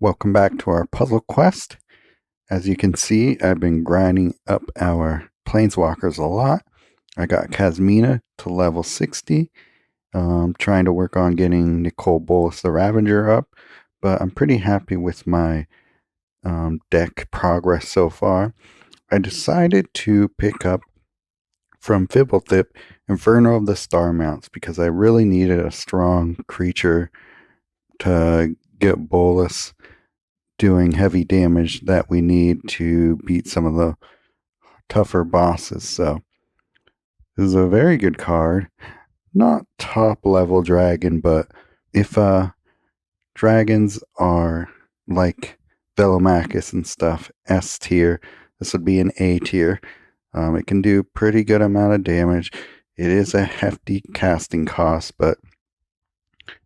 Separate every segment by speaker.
Speaker 1: Welcome back to our puzzle quest. As you can see, I've been grinding up our planeswalkers a lot. I got Kasmina to level 60. Trying to work on getting Nicol, Bolas, the Ravager up, but I'm pretty happy with my deck progress so far. I decided to pick up from Fibblethip Inferno of the Star Mounts because I really needed a strong creature to get Bolas doing heavy damage that we need to beat some of the tougher bosses. So this is a very good card. Not top level dragon, but if dragons are like Velomachus and stuff, S tier, this would be an A tier. It can do pretty good amount of damage. It is a hefty casting cost, but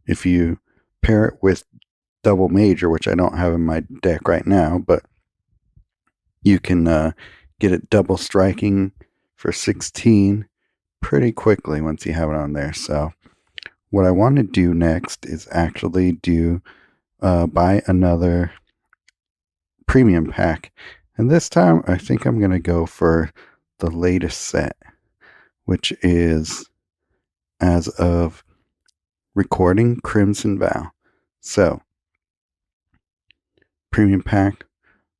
Speaker 1: if you pair it with double major, which I don't have in my deck right now, but you can get it double striking for 16 pretty quickly once you have it on there. So what I want to do next is actually do buy another premium pack. And this time I think I'm going to go for the latest set, which is, as of recording, Crimson Vow. So premium pack,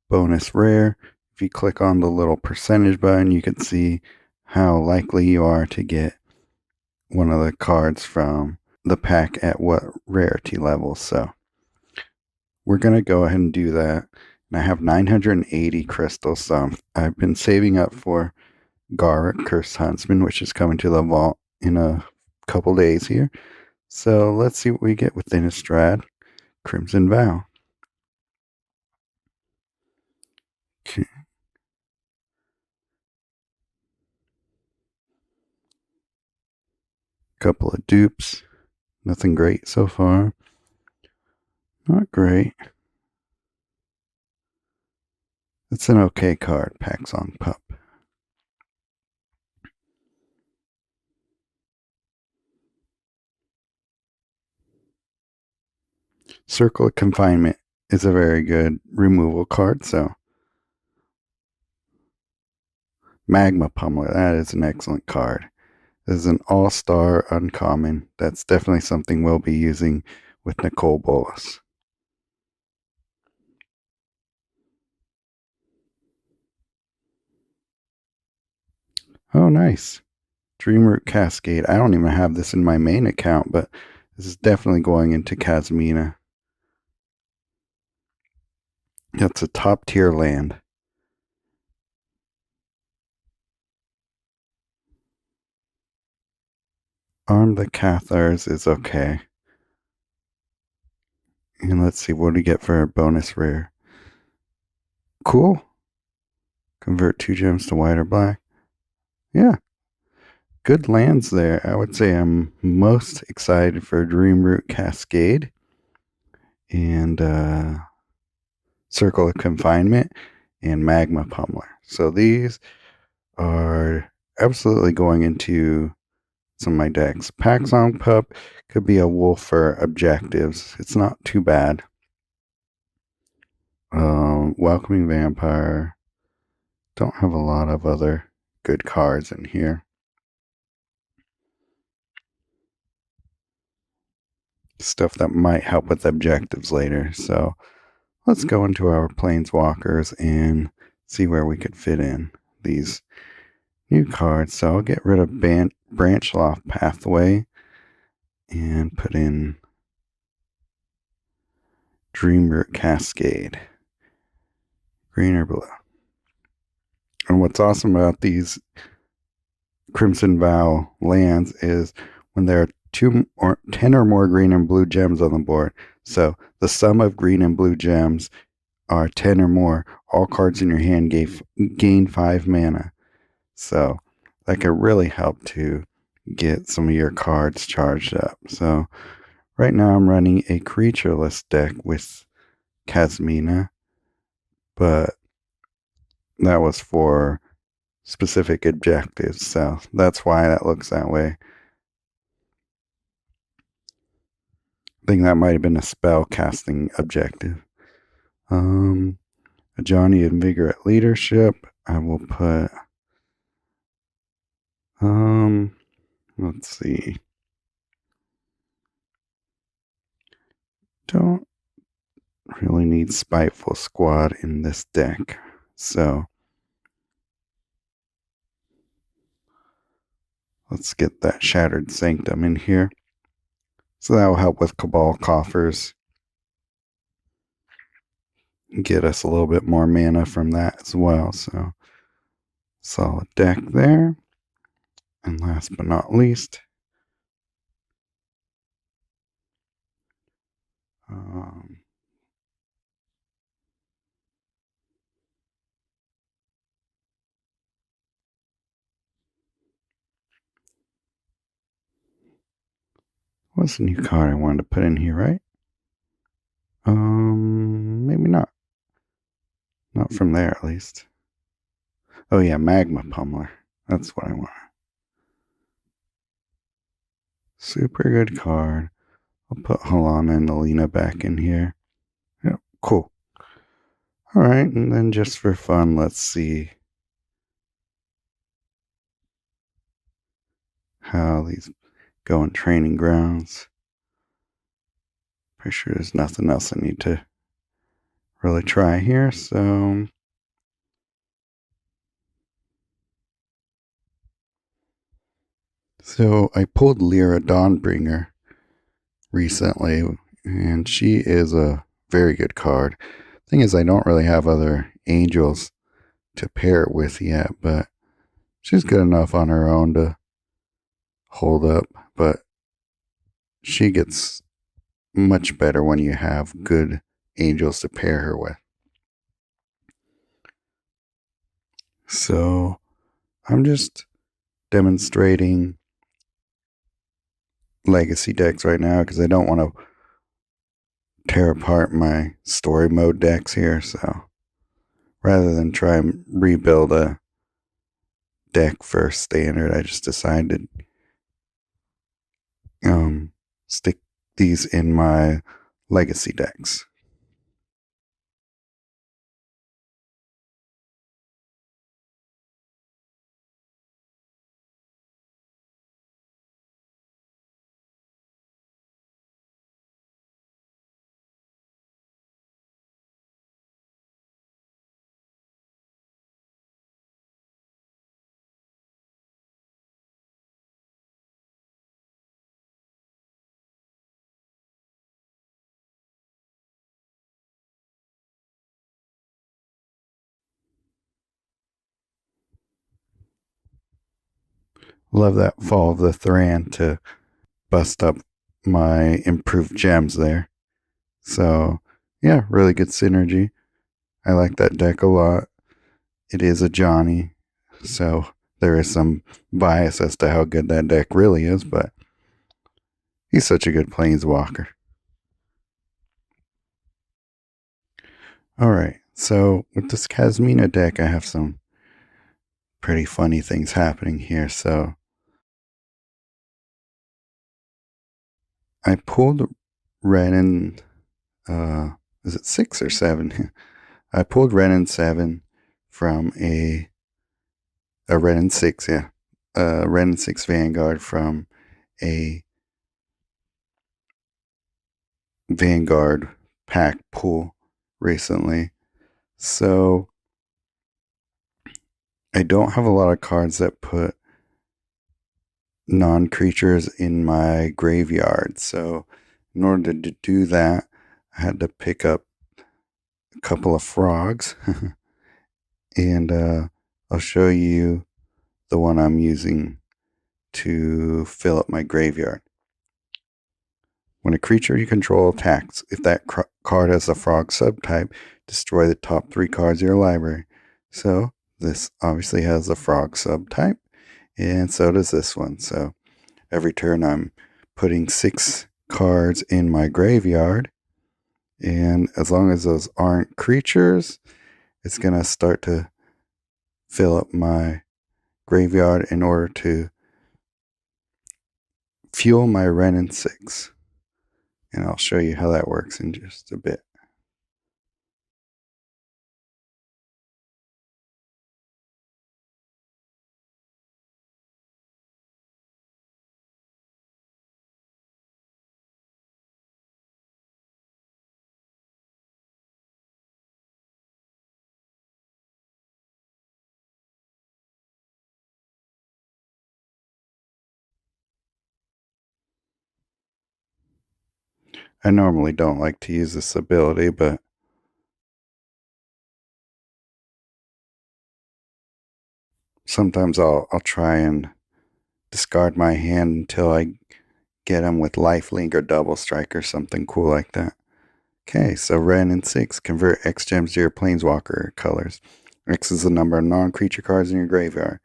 Speaker 1: bonus rare. If you click on the little percentage button, you can see how likely you are to get one of the cards from the pack at what rarity level. So we're going to go ahead and do that. And I have 980 crystals, so I've been saving up for Garruk, Cursed Huntsman, which is coming to the vault in a couple days here. So let's see what we get with Innistrad Crimson Vow. Okay. Couple of dupes. Nothing great so far. Not great. It's an okay card, Paxong Pup. Circle of Confinement is a very good removal card, so Magma Pummeler, that is an excellent card. This is an all-star uncommon. That's definitely something we'll be using with Nicol Bolas. Oh, nice. Dreamroot Cascade. I don't even have this in my main account, but this is definitely going into Kasmina. That's a top tier land. Arm the Cathars is okay. And let's see, what do we get for our bonus rare? Cool. Convert 2 gems to white or black. Yeah. Good lands there. I would say I'm most excited for Dreamroot Cascade and Circle of Confinement and Magma Pummeler. So these are absolutely going into some of my decks. Paxong Pup could be a wolf for objectives. It's not too bad. Welcoming Vampire. Don't have a lot of other good cards in here. Stuff that might help with objectives later. So let's go into our planeswalkers and see where we could fit in these new cards. So I'll get rid of Branchloft Pathway and put in Dreamroot Cascade. Green or blue. And what's awesome about these Crimson Vow lands is when there are 2 or 10 or more green and blue gems on the board. So the sum of green and blue gems are 10 or more. All cards in your hand gain 5 mana. So that could really help to get some of your cards charged up. So right now I'm running a creatureless deck with Kasmina, but that was for specific objectives. So that's why that looks that way. I think that might have been a spell casting objective. Ajani Invigorate Leadership. I will put, let's see. Don't really need Spiteful Squad in this deck. So let's get that Shattered Sanctum in here. So that will help with Cabal Coffers. Get us a little bit more mana from that as well. So solid deck there. And last but not least, what's the new card I wanted to put in here, right? Maybe not. Not from there, at least. Oh yeah, Magma Pummeler. That's what I want. Super good card. I'll put Halana and Alina back in here. Yep, cool. Alright, and then just for fun, let's see how these go in training grounds. Pretty sure there's nothing else I need to really try here, so I pulled Lyra Dawnbringer recently, and she is a very good card. Thing is, I don't really have other angels to pair it with yet, but she's good enough on her own to hold up. But she gets much better when you have good angels to pair her with. So I'm just demonstrating legacy decks right now because I don't want to tear apart my story mode decks here. So rather than try and rebuild a deck for standard, I just decided to stick these in my legacy decks. Love that Fall of the Thran to bust up my improved gems there. So, yeah, really good synergy. I like that deck a lot. It is Ajani, so there is some bias as to how good that deck really is, but he's such a good planeswalker. Alright, so with this Kasmina deck, I have some pretty funny things happening here. So I pulled Renin, is it 6 or 7? I pulled Renin 7 from a Renin 6, yeah. Renin 6 Vanguard from a Vanguard pack pool recently. So I don't have a lot of cards that put non-creatures in my graveyard. So in order to do that, I had to pick up a couple of frogs. And I'll show you the one I'm using to fill up my graveyard. When a creature you control attacks, if that card has a frog subtype, destroy the top 3 cards of your library. So this obviously has a frog subtype, and so does this one. So every turn I'm putting 6 cards in my graveyard, and as long as those aren't creatures, it's going to start to fill up my graveyard in order to fuel my Renin 6. And I'll show you how that works in just a bit. I normally don't like to use this ability, but sometimes I'll try and discard my hand until I get him with lifelink or double strike or something cool like that. Okay, so red and 6, convert X gems to your planeswalker colors. X is the number of non-creature cards in your graveyard.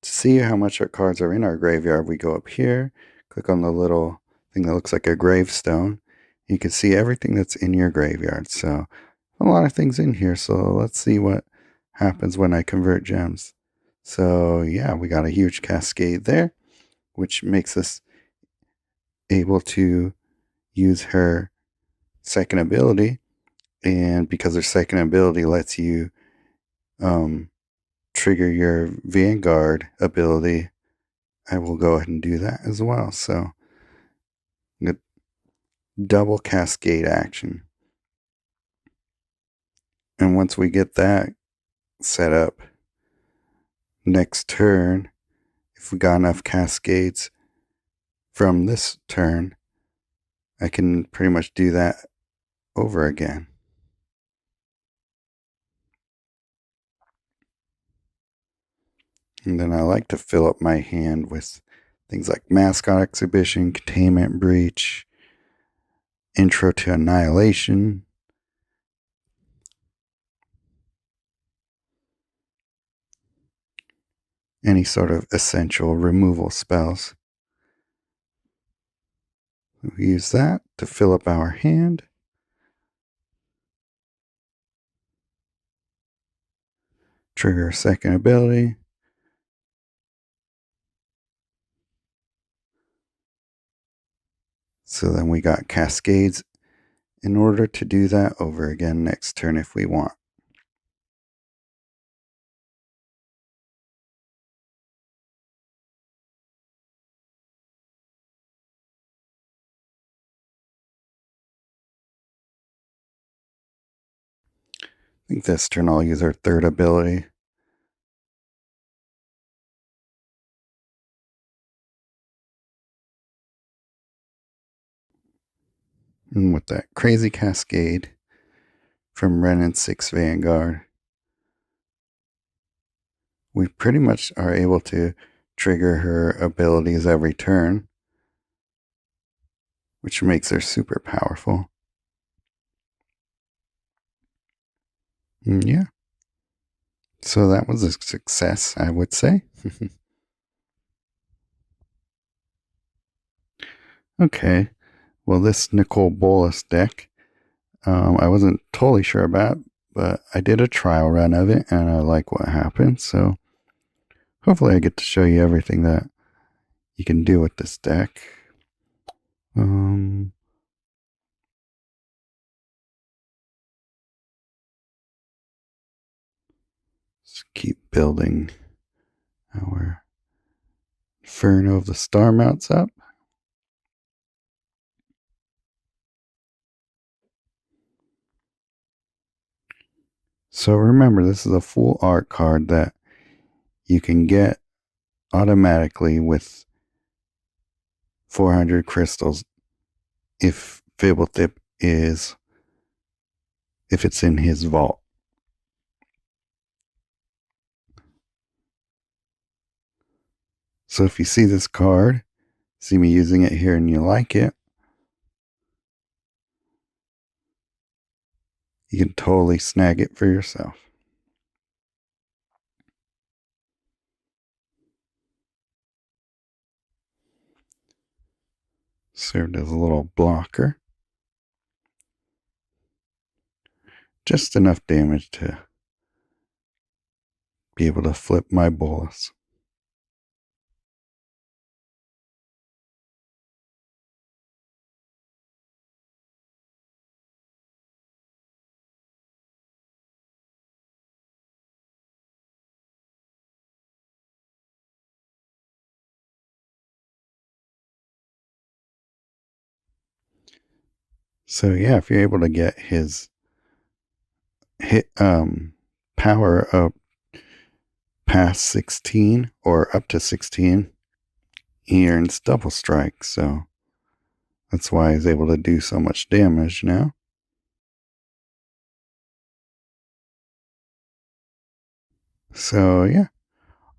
Speaker 1: To see how much our cards are in our graveyard, we go up here, click on the little thing that looks like a gravestone. You can see everything that's in your graveyard. So a lot of things in here. So let's see what happens when I convert gems. So yeah, we got a huge cascade there, which makes us able to use her second ability. And because her second ability lets you trigger your Vanguard ability, I will go ahead and do that as well. So double cascade action. And once we get that set up, next turn, if we got enough cascades from this turn, I can pretty much do that over again. And then I like to fill up my hand with things like Mascot Exhibition, Containment Breach, Intro to Annihilation, any sort of essential removal spells. We use that to fill up our hand. Trigger a second ability. So then we got cascades in order to do that over again next turn if we want. I think this turn I'll use our third ability. And with that crazy cascade from Ren and 6 Vanguard, we pretty much are able to trigger her abilities every turn, which makes her super powerful. And yeah. So that was a success, I would say. Okay. Well, this Nicol Bolas deck, I wasn't totally sure about, but I did a trial run of it and I like what happened. So hopefully I get to show you everything that you can do with this deck. Let's keep building our Inferno of the Star Mounts up. So remember, this is a full art card that you can get automatically with 400 crystals if Fibblethip is, if it's in his vault. So if you see this card, see me using it here and you like it, you can totally snag it for yourself. Served as a little blocker. Just enough damage to be able to flip my Bolas. So yeah, if you're able to get his power up past 16 or up to 16, he earns double strike. So That's why he's able to do so much damage now. So yeah,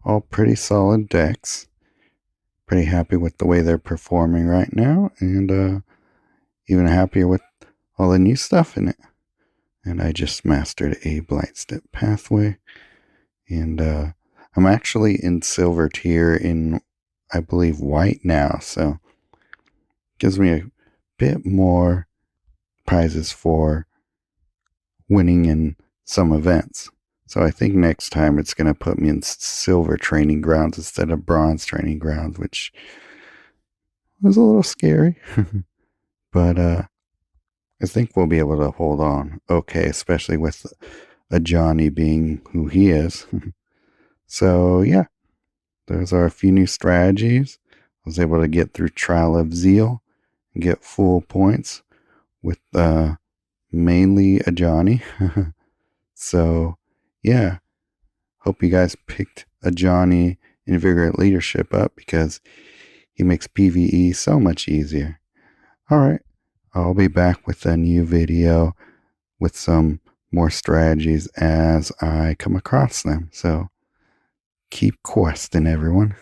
Speaker 1: all pretty solid decks. Pretty happy with the way they're performing right now, and even happier with all the new stuff in it. And I just mastered a Blight Step pathway, and I'm actually in silver tier in, I believe, white now, so gives me a bit more prizes for winning in some events. So I think next time it's going to put me in silver training grounds instead of bronze training grounds, which was a little scary. But I think we'll be able to hold on okay, especially with Ajani being who he is. So yeah, those are a few new strategies. I was able to get through Trial of Zeal and get full points with mainly Ajani. So yeah, hope you guys picked Ajani Invigorate Leadership up because he makes PvE so much easier. All right, I'll be back with a new video with some more strategies as I come across them. So keep questing, everyone.